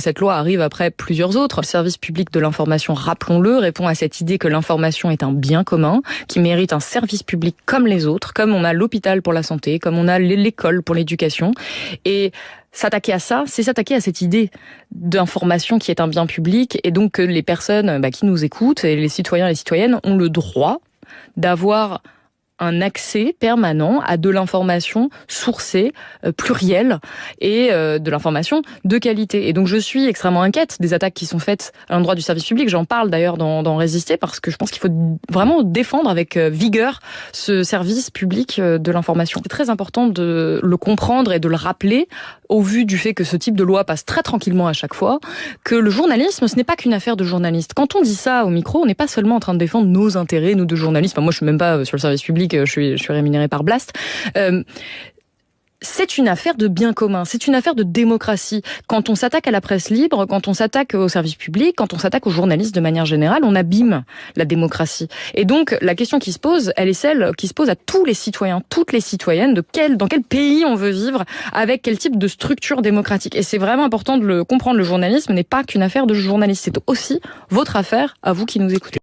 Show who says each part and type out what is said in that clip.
Speaker 1: Cette loi arrive après plusieurs autres. Le service public de l'information, rappelons-le, répond à cette idée que l'information est un bien commun, qui mérite un service public comme les autres, comme on a l'hôpital pour la santé, comme on a l'école pour l'éducation. Et s'attaquer à ça, c'est s'attaquer à cette idée d'information qui est un bien public, et donc que les personnes qui nous écoutent, et les citoyens et les citoyennes, ont le droit d'avoir un accès permanent à de l'information sourcée, plurielle, et de l'information de qualité. Et donc je suis extrêmement inquiète des attaques qui sont faites à l'endroit du service public. J'en parle d'ailleurs dans Résister, parce que je pense qu'il faut vraiment défendre avec vigueur ce service public de l'information. C'est très important de le comprendre et de le rappeler, au vu du fait que ce type de loi passe très tranquillement à chaque fois, que le journalisme, ce n'est pas qu'une affaire de journalistes. Quand on dit ça au micro, on n'est pas seulement en train de défendre nos intérêts, nous de journalistes. Moi, je suis même pas sur le service public, je suis rémunérée par Blast. C'est une affaire de bien commun, c'est une affaire de démocratie. Quand on s'attaque à la presse libre, quand on s'attaque au service public, quand on s'attaque aux journalistes de manière générale, on abîme la démocratie. Et donc, la question qui se pose, elle est celle qui se pose à tous les citoyens, toutes les citoyennes, dans quel pays on veut vivre, avec quel type de structure démocratique. Et c'est vraiment important de le comprendre, le journalisme n'est pas qu'une affaire de journalistes, c'est aussi votre affaire à vous qui nous écoutez.